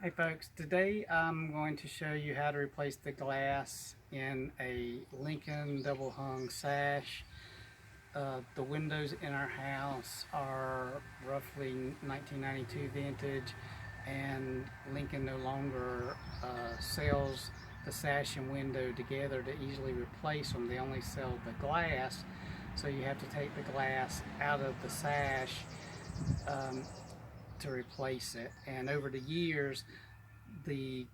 Hey folks, today I'm going to show you how to replace the glass in a Lincoln double hung sash. The windows in our house are roughly 1992 vintage, and Lincoln no longer sells the sash and window together to easily replace them. They only sell the glass, so you have to take the glass out of the sash to replace it. And over the years, the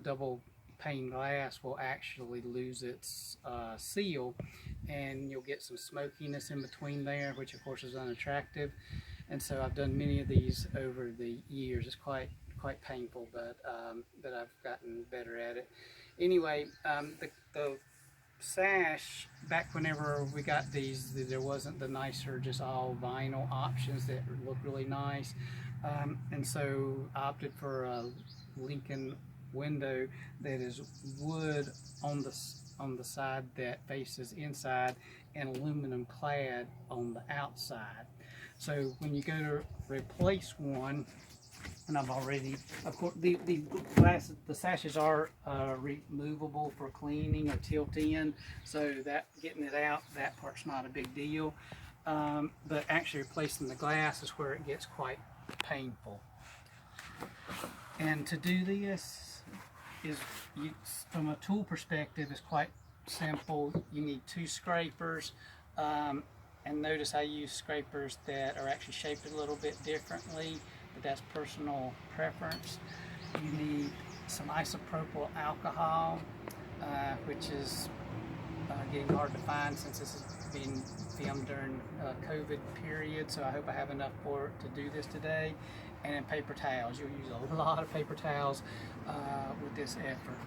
double pane glass will actually lose its seal, and you'll get some smokiness in between there, which of course is unattractive. And so I've done many of these over the years. It's quite painful, but I've gotten better at it. Anyway, the sash, back whenever we got these, there wasn't the nicer just all vinyl options that look really nice, and so I opted for a Lincoln window that is wood on the side that faces inside and aluminum clad on the outside. So when you go to replace one, and I've already, of course, the sashes are removable for cleaning or tilt in, so that getting it out, that part's not a big deal. But actually replacing the glass is where it gets quite painful. And to do this from a tool perspective, is quite simple. You need two scrapers. And notice I use scrapers that are actually shaped a little bit differently, but that's personal preference. You need some isopropyl alcohol, which is getting hard to find since this is being filmed during COVID period, so I hope I have enough for to do this today. And then paper towels. You'll use a lot of paper towels with this effort.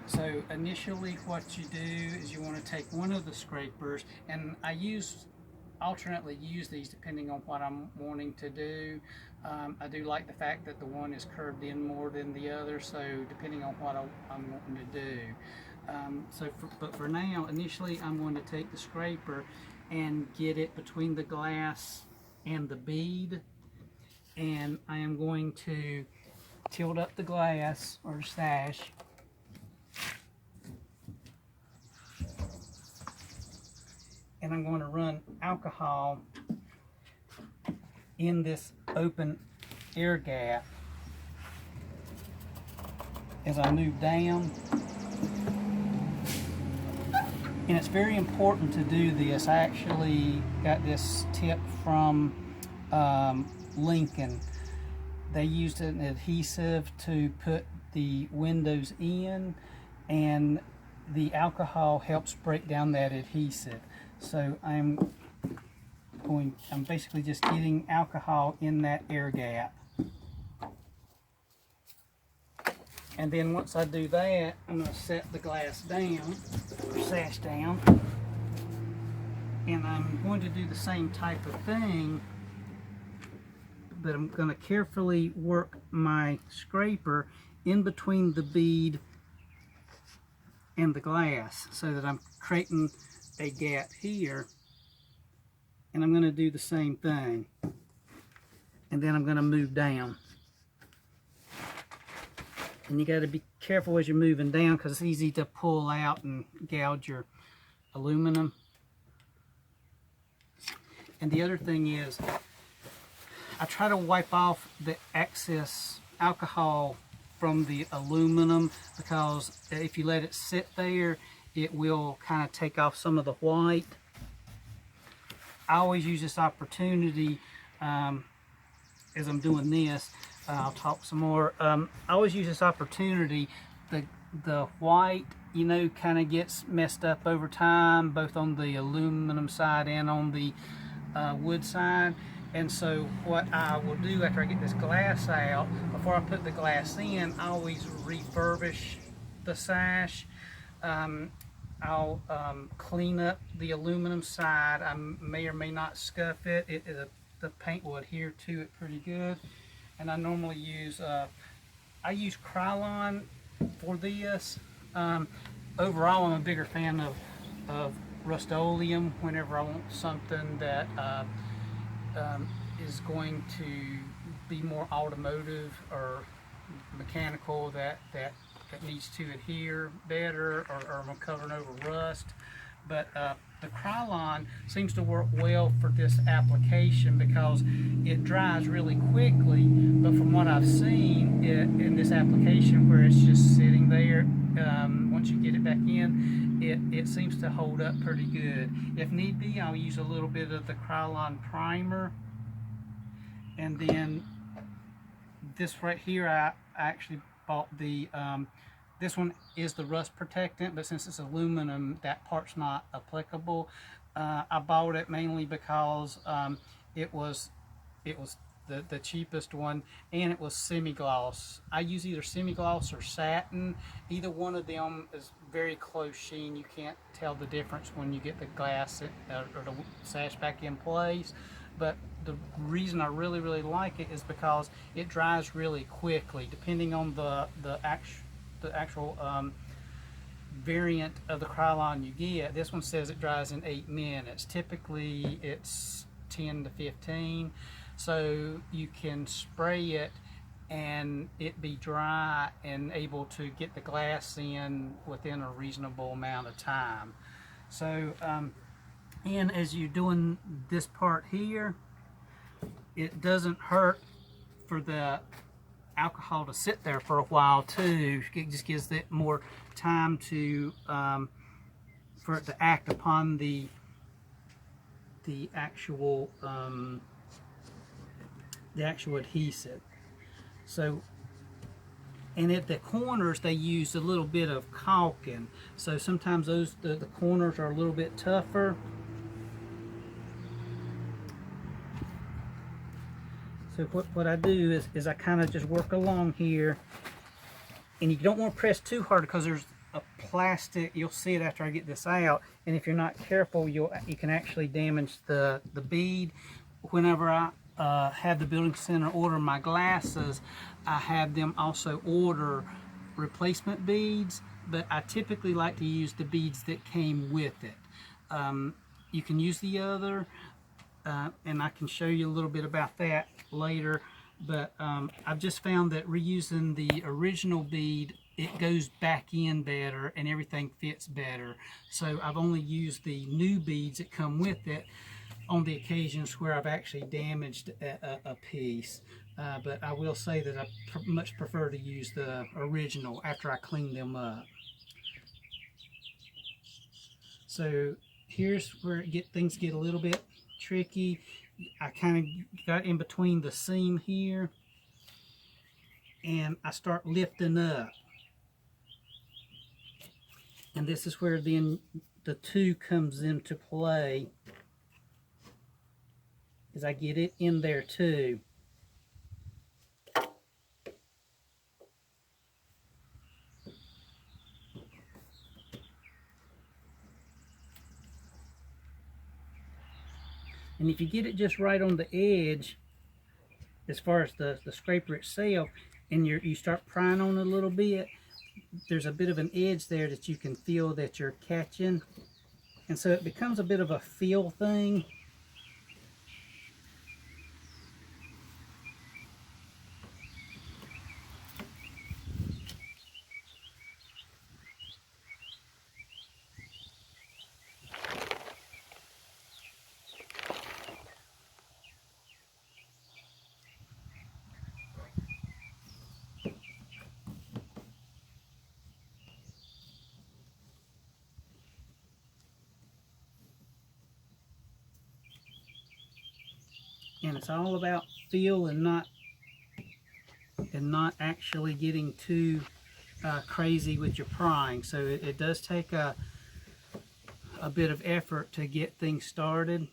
So initially what you do is you want to take one of the scrapers, and I alternately use these depending on what I'm wanting to do. I do like the fact that the one is curved in more than the other, so depending on what I'm wanting to do. But for now, initially I'm going to take the scraper and get it between the glass and the bead, and I am going to tilt up the glass or sash, and I'm going to run alcohol in this open air gap as I move down. And it's very important to do this. I actually got this tip from Lincoln. They used an adhesive to put the windows in, and the alcohol helps break down that adhesive. So I'm basically just getting alcohol in that air gap. And then once I do that, I'm going to set the glass down, or sash down. And I'm going to do the same type of thing, but I'm going to carefully work my scraper in between the bead and the glass so that I'm creating a gap here. And I'm going to do the same thing. And then I'm going to move down. And you got to be careful as you're moving down, because it's easy to pull out and gouge your aluminum. And the other thing is, I try to wipe off the excess alcohol from the aluminum, because if you let it sit there, it will kind of take off some of the white. I always use this opportunity as I'm doing this. I'll talk some more. I always use this opportunity. The white, kind of gets messed up over time, both on the aluminum side and on the wood side. And so what I will do after I get this glass out, before I put the glass in, I always refurbish the sash. I'll clean up the aluminum side. I may or may not scuff it. The paint will adhere to it pretty good. And I normally use Krylon for this. Overall, I'm a bigger fan of Rust-Oleum whenever I want something that is going to be more automotive or mechanical that needs to adhere better, or I'm covering over rust. But the Krylon seems to work well for this application because it dries really quickly. But from what I've seen in this application, where it's just sitting there, once you get it back in, it seems to hold up pretty good. If need be, I'll use a little bit of the Krylon primer. And then this right here, I actually bought the this one is the rust protectant, but since it's aluminum, that part's not applicable. I bought it mainly because it was the cheapest one, and it was semi-gloss. I use either semi-gloss or satin. Either one of them is very close sheen. You can't tell the difference when you get the glass or the sash back in place. But the reason I really like it is because it dries really quickly, depending on the actual variant of the Krylon you get. This one says it dries in 8 minutes. Typically it's 10 to 15. So you can spray it and it be dry and able to get the glass in within a reasonable amount of time. So and as you're doing this part here, it doesn't hurt for the alcohol to sit there for a while too. It just gives it more time to for it to act upon the actual adhesive. So, and at the corners they use a little bit of caulking, so sometimes the corners are a little bit tougher. So what I do is I kind of just work along here, and you don't want to press too hard because there's a plastic, you'll see it after I get this out, and if you're not careful you can actually damage the bead. Whenever I have the building center order my glasses, I have them also order replacement beads, but I typically like to use the beads that came with it. You can use the other, and I can show you a little bit about that later, but I've just found that reusing the original bead, it goes back in better and everything fits better. So I've only used the new beads that come with it on the occasions where I've actually damaged a piece. But I will say that I much prefer to use the original after I clean them up. So here's where things get a little bit tricky. I kind of got in between the seam here, and I start lifting up. And this is where then the 2 comes into play, as I get it in there too. And if you get it just right on the edge, as far as the scraper itself, and you start prying on it a little bit, there's a bit of an edge there that you can feel that you're catching. And so it becomes a bit of a feel thing. And it's all about feel and not actually getting too crazy with your prying. So it does take a bit of effort to get things started,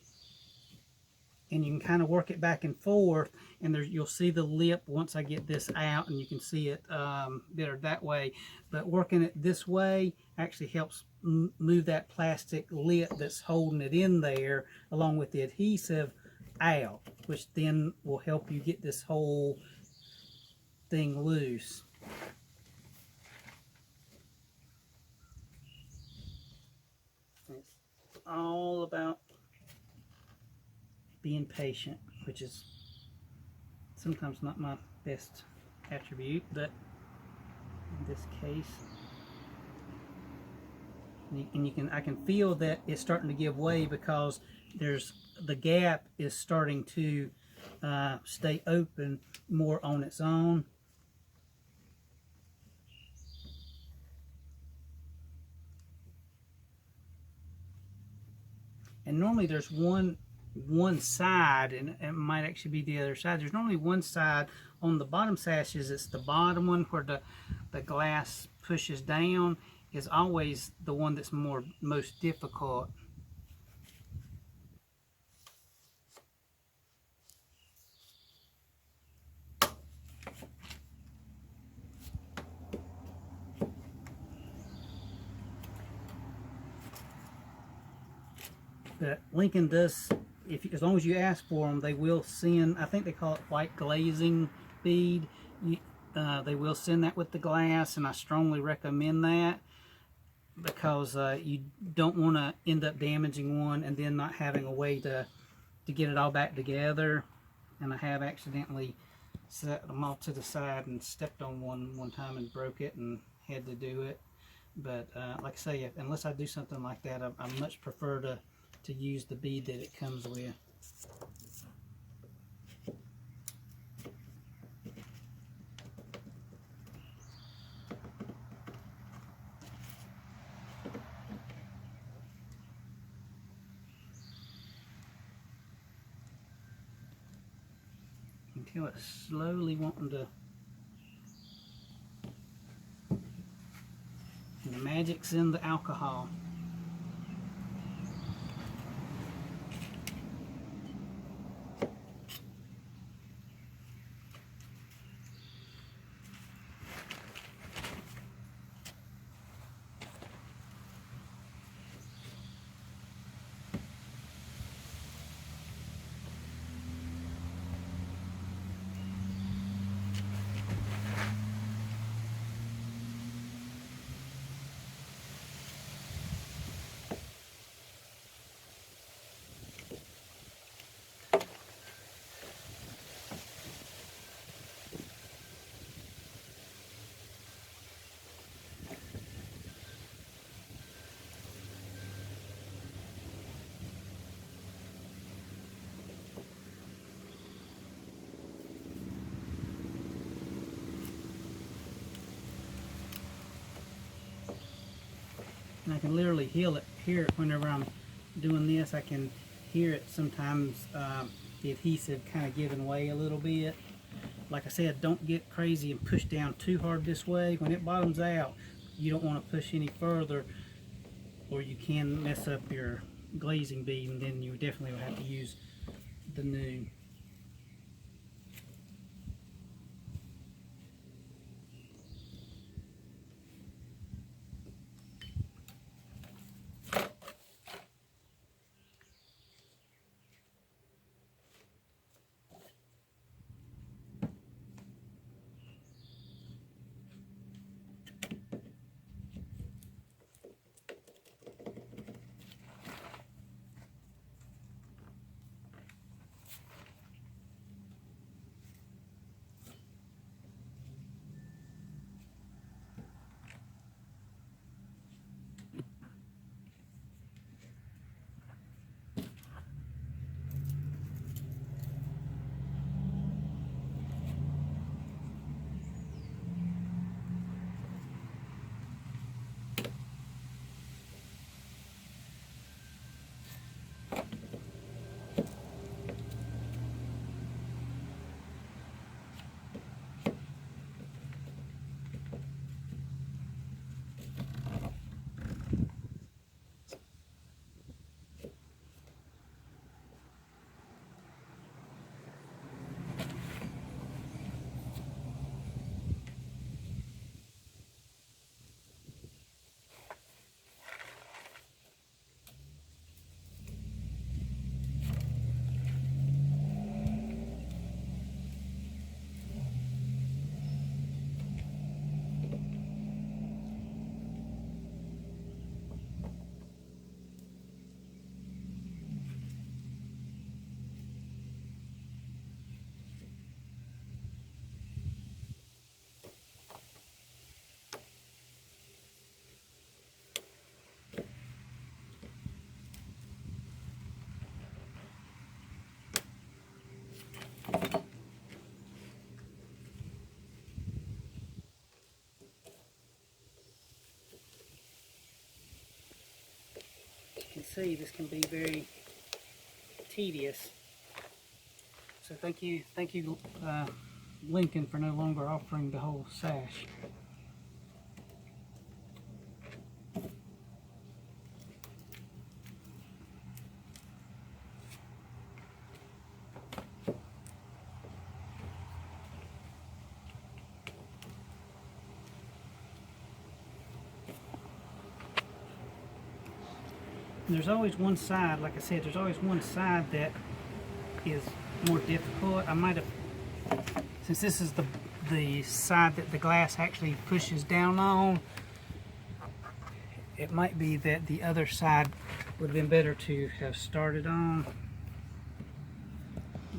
and you can kind of work it back and forth, and you'll see the lip once I get this out, and you can see it better that way. But working it this way actually helps move that plastic lip that's holding it in there along with the adhesive out, which then will help you get this whole thing loose. It's all about being patient, which is sometimes not my best attribute, but in this case. And I can feel that it's starting to give way because the gap is starting to stay open more on its own. And normally there's one side, and it might actually be the other side. There's normally one side on the bottom sashes. It's the bottom one where the glass pushes down is always the one that's most difficult. But Lincoln does, as long as you ask for them, they will send, I think they call it white glazing bead. They will send that with the glass, and I strongly recommend that because you don't want to end up damaging one and then not having a way to get it all back together. And I have accidentally set them off to the side and stepped on one time and broke it and had to do it. But like I say, unless I do something like that, I much prefer to use the bead that it comes with. Until it's slowly wanting to. And the magic's in the alcohol. And I can literally hear it whenever I'm doing this. I can hear it sometimes, the adhesive kind of giving way a little bit. Like I said, don't get crazy and push down too hard this way. When it bottoms out, you don't want to push any further, or you can mess up your glazing bead, and then you definitely will have to use the new. see, this can be very tedious. So thank you, Lincoln, for no longer offering the whole sash. And there's always one side, like I said, there's always one side that is more difficult. I might have, since this is the side that the glass actually pushes down on, it might be that the other side would have been better to have started on.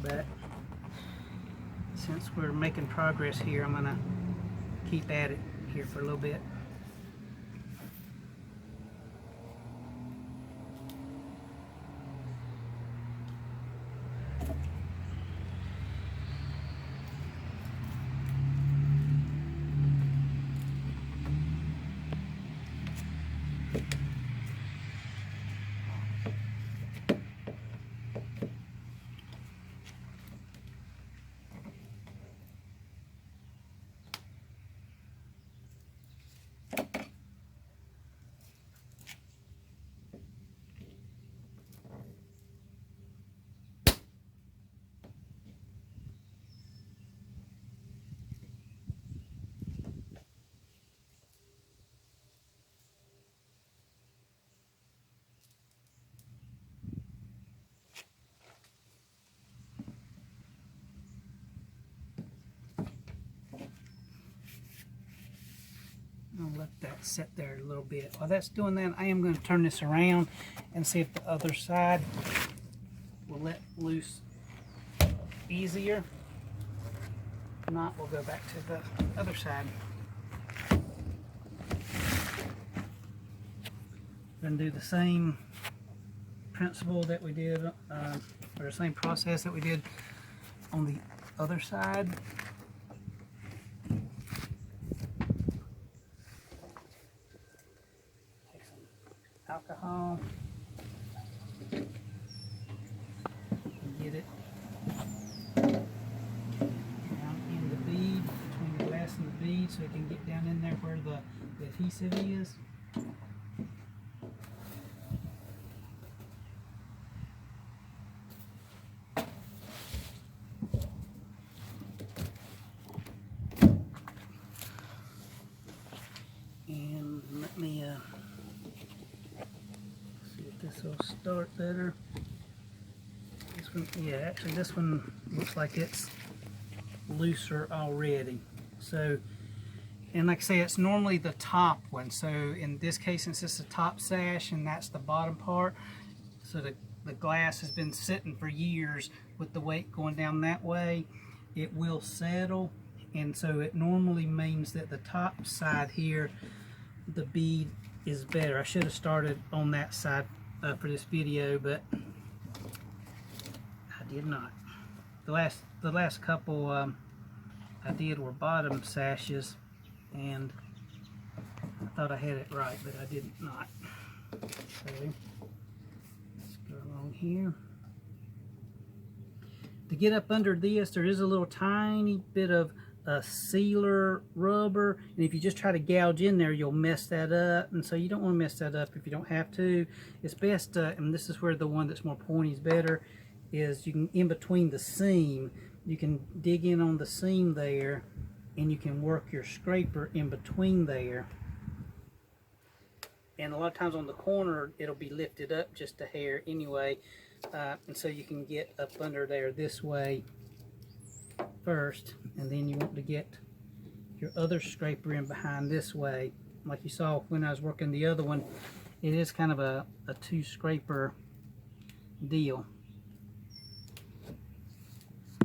But since we're making progress here, I'm gonna keep at it here for a little bit. I'll let that sit there a little bit. While that's doing that, I am going to turn this around and see if the other side will let loose easier. If not, we'll go back to the other side. Then do the same principle that we did, or the same process that we did on the other side. Alcohol, get it down in the bead, between the glass and the bead, so it can get down in there where the adhesive is. And let me this will start better. This one, yeah, actually this one looks like it's looser already. So, and like I say, it's normally the top one. So in this case, since it's the top sash and that's the bottom part, so the glass has been sitting for years with the weight going down that way, it will settle. And so it normally means that the top side here, the bead is better. I should have started on that side for this video, but I did not. The last couple I did were bottom sashes, and I thought I had it right, but I did not. So let's go along here. To get up under this, there is a little tiny bit of sealer rubber, and if you just try to gouge in there, you'll mess that up, and so you don't want to mess that up if you don't have to. It's best, and this is where the one that's more pointy is better, is you can, in between the seam, you can dig in on the seam there, and you can work your scraper in between there. And a lot of times on the corner, it'll be lifted up just a hair anyway, and so you can get up under there this way first, and then you want to get your other scraper in behind this way. Like you saw when I was working the other one, it is kind of a two scraper deal.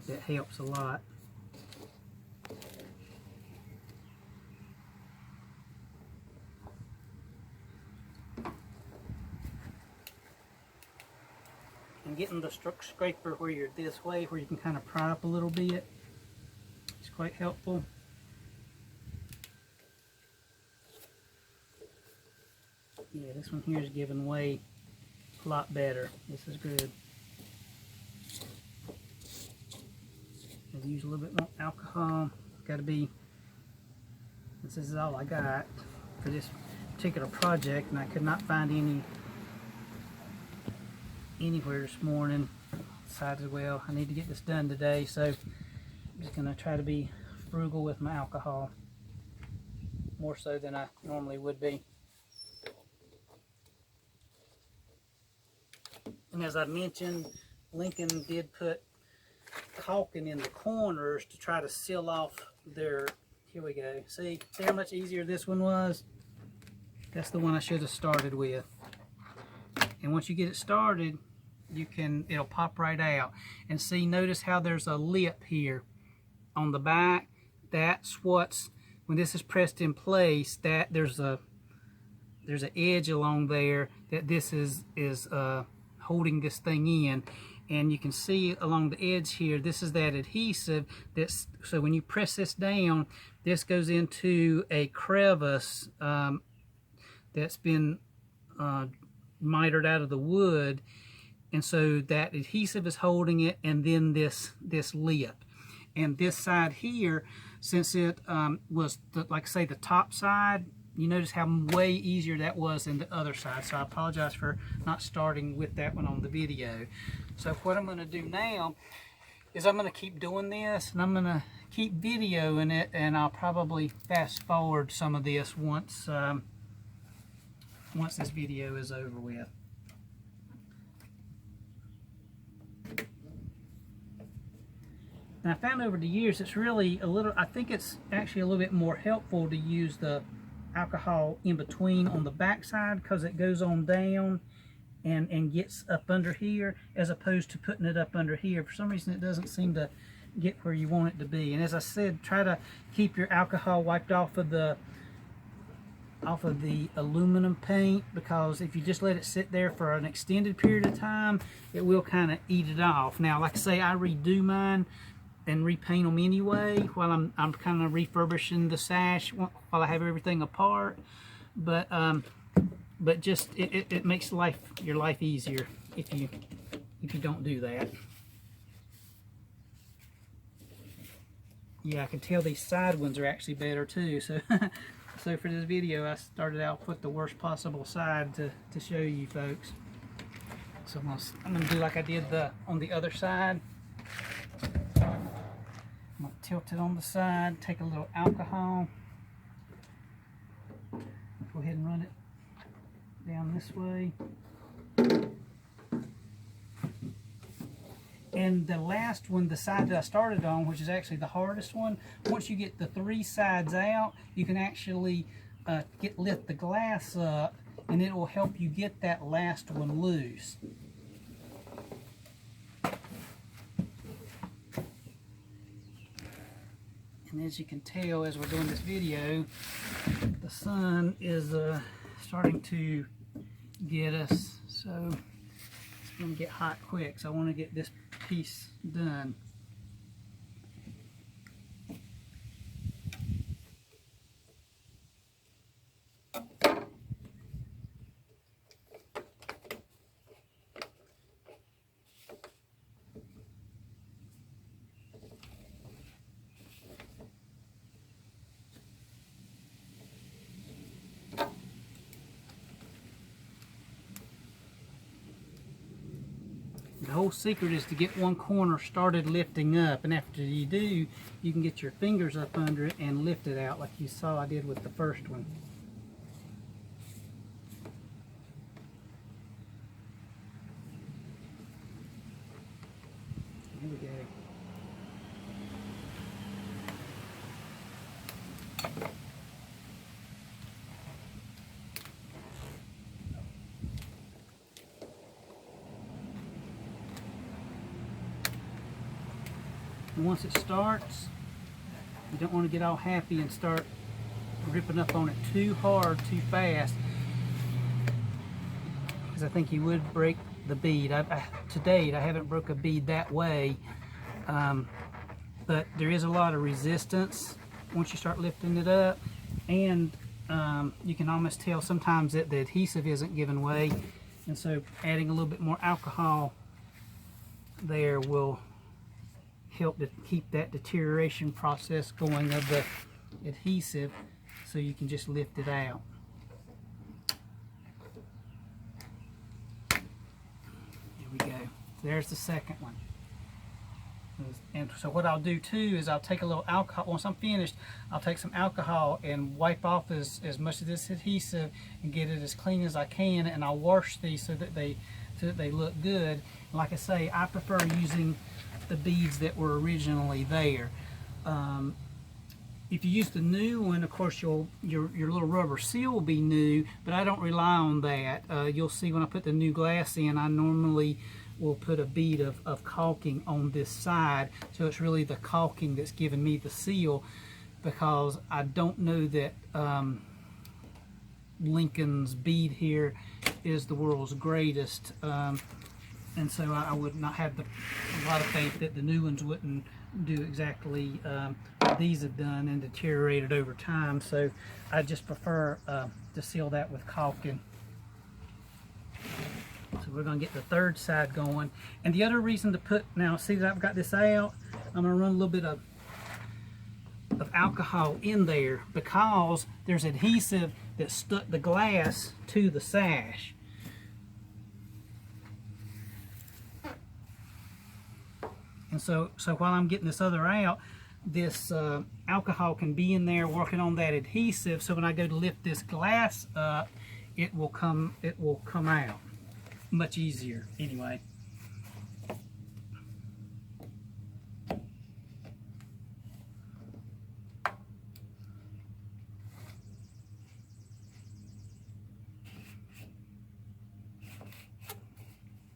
That helps a lot. And getting the scraper where you're this way, where you can kind of pry up a little bit, it's quite helpful. Yeah, this one here is giving way a lot better. This is good. I'll use a little bit more alcohol. Got to be, this is all I got for this particular project, and I could not find anywhere this morning. Decided, well, I need to get this done today, so I'm just going to try to be frugal with my alcohol, more so than I normally would be. And as I mentioned, Lincoln did put caulking in the corners to try to seal off their, here we go, see how much easier this one was? That's the one I should have started with. And once you get it started, it'll pop right out. And see, notice how there's a lip here on the back. That's what's, when this is pressed in place, that there's an edge along there that this is holding this thing in. And you can see along the edge here, this is that adhesive. So when you press this down, this goes into a crevice that's been mitered out of the wood. And so that adhesive is holding it, and then this lip. And this side here, since it was, like say, the top side, you notice how way easier that was than the other side. So I apologize for not starting with that one on the video. So what I'm going to do now is I'm going to keep doing this, and I'm going to keep videoing it, and I'll probably fast forward some of this once this video is over with. And I found over the years it's really I think it's actually a little bit more helpful to use the alcohol in between on the back side, because it goes on down and gets up under here, as opposed to putting it up under here. For some reason it doesn't seem to get where you want it to be. And as I said, try to keep your alcohol wiped off of the aluminum paint, because if you just let it sit there for an extended period of time, it will kind of eat it off. Now, like I say, I redo mine and repaint them anyway while I'm kind of refurbishing the sash while I have everything apart. But just it makes your life easier if you don't do that. Yeah, I can tell these side ones are actually better too. So so for this video, I started out with the worst possible side to show you folks. So I'm gonna do like I did on the other side. I'm going to tilt it on the side, take a little alcohol, go ahead and run it down this way. And the last one, the side that I started on, which is actually the hardest one, once you get the three sides out, you can actually lift the glass up, and it will help you get that last one loose. And as you can tell, as we're doing this video, the sun is starting to get us, so it's going to get hot quick. So I want to get this piece done. The whole secret is to get one corner started lifting up, and after you do, you can get your fingers up under it and lift it out like you saw I did with the first one. Here we go. And once it starts, you don't want to get all happy and start ripping up on it too hard, too fast, because I think you would break the bead. To date, I haven't broke a bead that way, but there is a lot of resistance once you start lifting it up, and you can almost tell sometimes that the adhesive isn't giving way, And so adding a little bit more alcohol there will help to keep that deterioration process going of the adhesive, so you can just lift it out. There we go. There's the second one. And so what I'll do too is I'll take a little alcohol, once I'm finished, I'll take some alcohol and wipe off as much of this adhesive and get it as clean as I can, and I'll wash these so that they look good. And like I say, I prefer using the beads that were originally there. If you use the new one, of course your little rubber seal will be new, but I don't rely on that. You'll see when I put the new glass in, I normally will put a bead of caulking on this side, so it's really the caulking that's giving me the seal, because I don't know that Lincoln's bead here is the world's greatest, and so I would not have a lot of faith that the new ones wouldn't do exactly what these have done and deteriorated over time. So I just prefer to seal that with caulking. So we're going to get the third side going. And the other reason to put, now see that I've got this out, I'm going to run a little bit of alcohol in there, because there's adhesive that stuck the glass to the sash. And so while I'm getting this other out, this alcohol can be in there working on that adhesive, so when I go to lift this glass up, it will come out much easier anyway.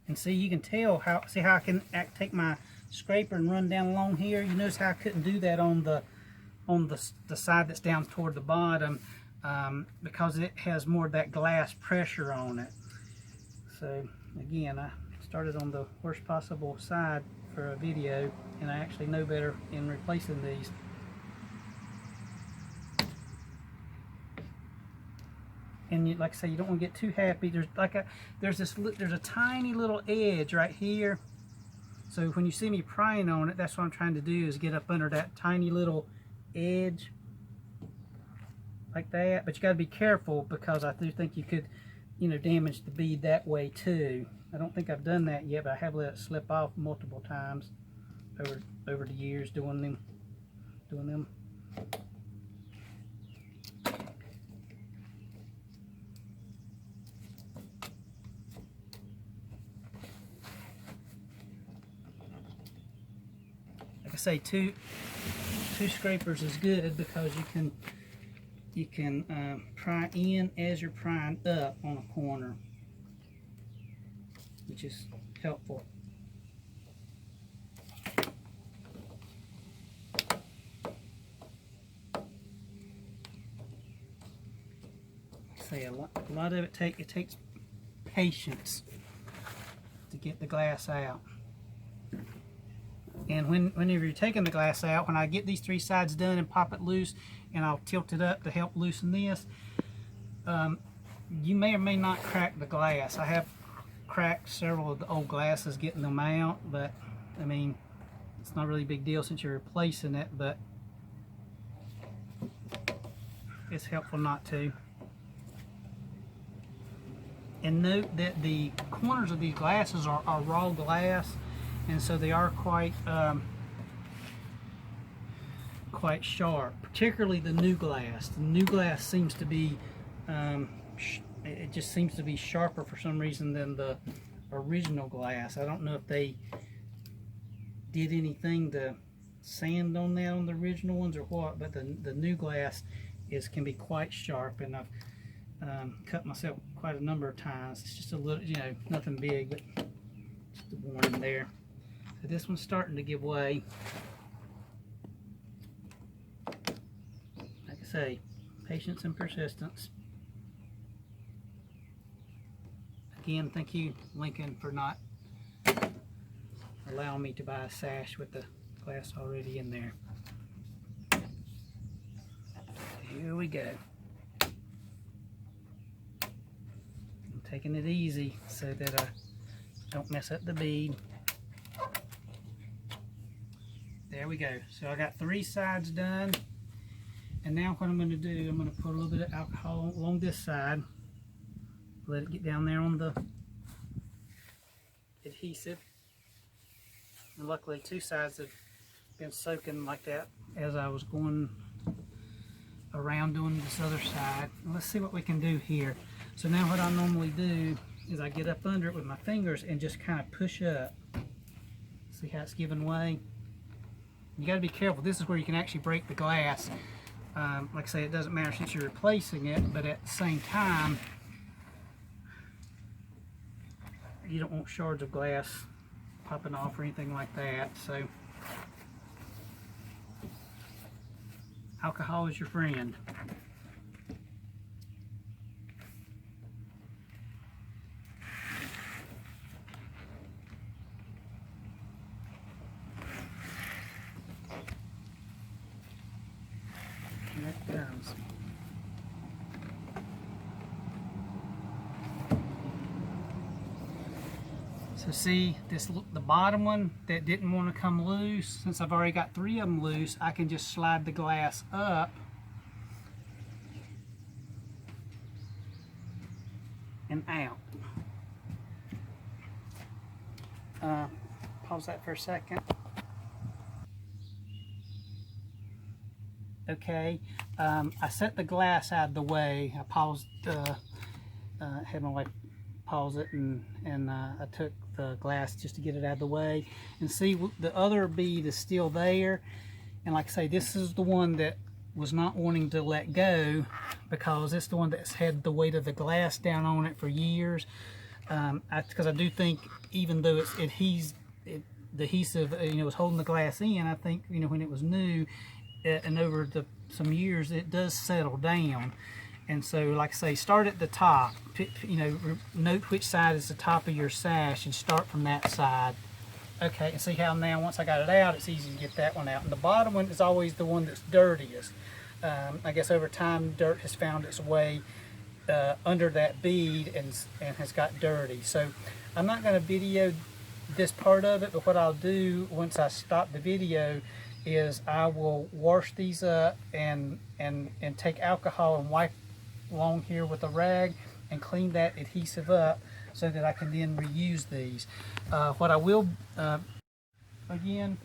And see, you can tell how I can take my scraper and run down along here. You notice how I couldn't do that on the side that's down toward the bottom, because it has more of that glass pressure on it. So again, I started on the worst possible side for a video, and I actually know better in replacing these. And like I say, you don't want to get too happy. There's a tiny little edge right here. So when you see me prying on it, that's what I'm trying to do, is get up under that tiny little edge like that. But you got to be careful, because I do think you could, damage the bead that way too. I don't think I've done that yet, but I have let it slip off multiple times over the years doing them. Like I say, two scrapers is good, because you can pry in as you're prying up on a corner, which is helpful. Say a lot of it takes patience to get the glass out. And whenever you're taking the glass out, when I get these three sides done and pop it loose, and I'll tilt it up to help loosen this, you may or may not crack the glass. I have cracked several of the old glasses getting them out, but I mean, it's not really a big deal since you're replacing it, but it's helpful not to. And note that the corners of these glasses are raw glass, and so they are quite sharp, particularly the new glass. The new glass seems to be, it just seems to be sharper for some reason than the original glass. I don't know if they did anything to sand on that on the original ones or what, but the new glass can be quite sharp, and I've cut myself quite a number of times. It's just a little, nothing big, but just a warning there. So this one's starting to give way. Like I say, patience and persistence. Again, thank you, Lincoln, for not allowing me to buy a sash with the glass already in there. Here we go. taking it easy so that I don't mess up the bead. There we go. So I got 3 sides done. And now what I'm going to do, I'm going to put a little bit of alcohol along this side. Let it get down there on the adhesive. And luckily 2 sides have been soaking like that as I was going around doing this other side. And let's see what we can do here. So now what I normally do is I get up under it with my fingers and just kind of push up. See how it's giving way? You got to be careful. This is where you can actually break the glass. Like I say, it doesn't matter since you're replacing it, but at the same time, you don't want shards of glass popping off or anything like that. So alcohol is your friend. Here it comes. So see, the bottom one that didn't want to come loose, since I've already got 3 of them loose, I can just slide the glass up and out. Pause that for a second. Okay, I set the glass out of the way. I paused, had my wife pause it, and I took the glass just to get it out of the way. And see, the other bead is still there. And like I say, this is the one that was not wanting to let go because it's the one that's had the weight of the glass down on it for years. Because I do think, even though it's the adhesive, was holding the glass in, I think, when it was new, and over some years, it does settle down. And so, like I say, start at the top. Note which side is the top of your sash and start from that side. Okay, and see how now once I got it out, it's easy to get that one out. And the bottom one is always the one that's dirtiest. I guess over time, dirt has found its way under that bead and has got dirty. So I'm not going to video this part of it, but what I'll do once I stop the video is I will wash these up and take alcohol and wipe along here with a rag and clean that adhesive up so that I can then reuse these. What I will again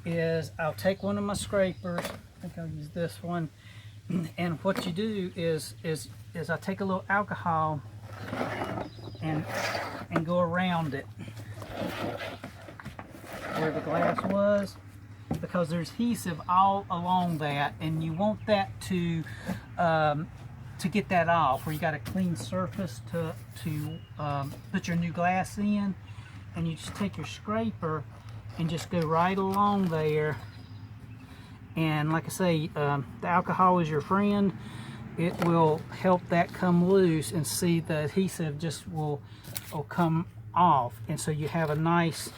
is I'll take one of my scrapers. I think I'll use this one, and what you do is I take a little alcohol and go around it where the glass was, because there's adhesive all along that, and you want that to get that off, where you got a clean surface to put your new glass in. And you just take your scraper and just go right along there, and like I say, the alcohol is your friend. It will help that come loose, and see the adhesive just will come off, and so you have a nice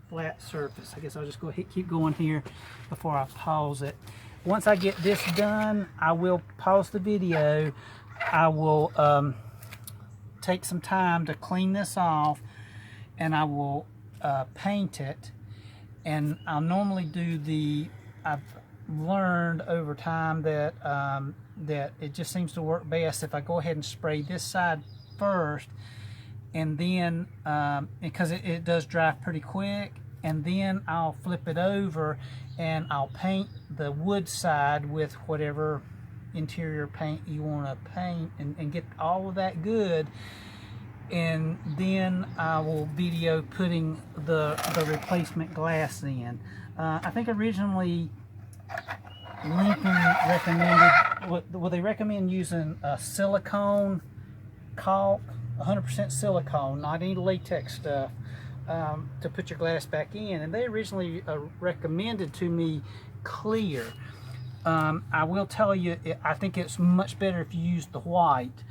flat surface. I guess I'll just go ahead, keep going here before I pause it. Once I get this done, I will pause the video. I will take some time to clean this off, and I will paint it. And I'll normally do I've learned over time that that it just seems to work best if I go ahead and spray this side first, and then because it does dry pretty quick, and then I'll flip it over and I'll paint the wood side with whatever interior paint you want to paint, and get all of that good. And then I will video putting the replacement glass in. I think originally Lincoln recommended, well, they recommend using silicone caulk, 100% silicone, not any latex stuff, to put your glass back in. And they originally recommended to me clear. I will tell you, I think it's much better if you use the white,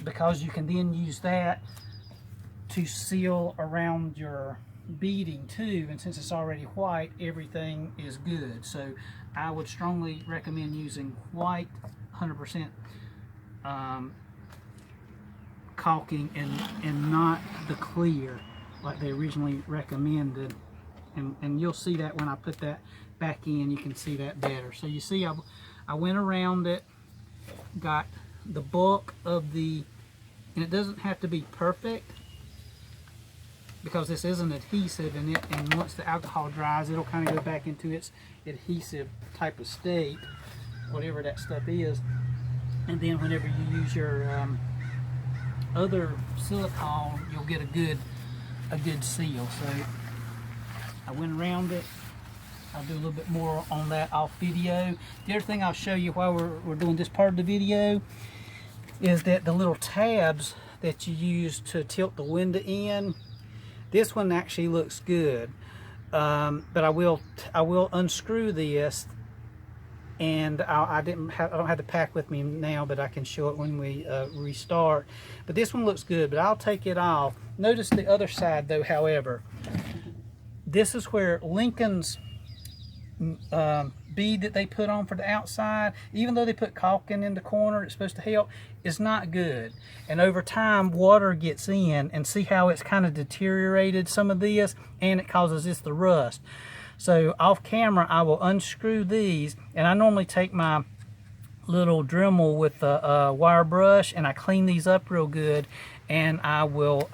because you can then use that to seal around your beading too, and since it's already white, everything is good. So I would strongly recommend using white, 100% caulking and not the clear like they originally recommended. And you'll see that when I put that back in, you can see that better. So you see I went around it, got the bulk of the, and it doesn't have to be perfect because this is an adhesive in it, and once the alcohol dries it'll kind of go back into its adhesive type of state, whatever that stuff is. And then whenever you use your other silicone, you'll get a good seal. So I went around it. I'll do a little bit more on that off video. The other thing I'll show you while we're doing this part of the video is that the little tabs that you use to tilt the window in, this one actually looks good, but I will unscrew this, and I don't have the pack with me now, but I can show it when we restart. But this one looks good, but I'll take it off. Notice the other side though, however, this is where Lincoln's bead that they put on for the outside, even though they put caulking in the corner, it's supposed to help, is not good. And over time water gets in, and see how it's kind of deteriorated some of this, and it causes this to rust. So off camera I will unscrew these, and I normally take my little Dremel with a wire brush and I clean these up real good, and I will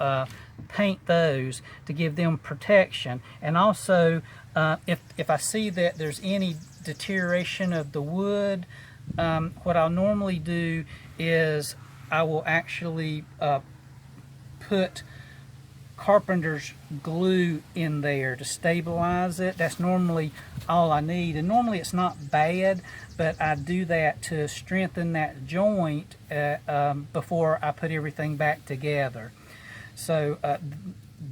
paint those to give them protection. And also if I see that there's any deterioration of the wood, what I'll normally do is I will actually put carpenter's glue in there to stabilize it. That's normally all I need, and normally it's not bad, but I do that to strengthen that joint before I put everything back together. So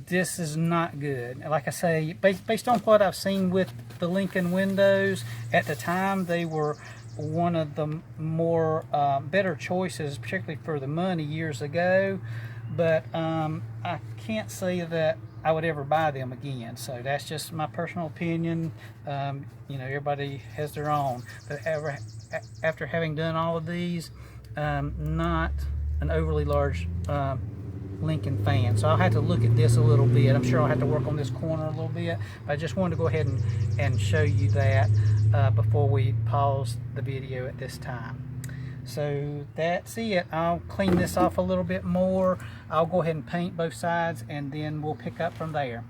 this is not good. Like I say, based on what I've seen with the Lincoln windows, at the time they were one of the more better choices, particularly for the money, years ago. But I can't say that I would ever buy them again. So that's just my personal opinion. You know, everybody has their own. But after having done all of these, not an overly large Lincoln fan. So I'll have to look at this a little bit. I'm sure I'll have to work on this corner a little bit. But I just wanted to go ahead and show you that before we pause the video at this time. So that's it. I'll clean this off a little bit more. I'll go ahead and paint both sides, and then we'll pick up from there.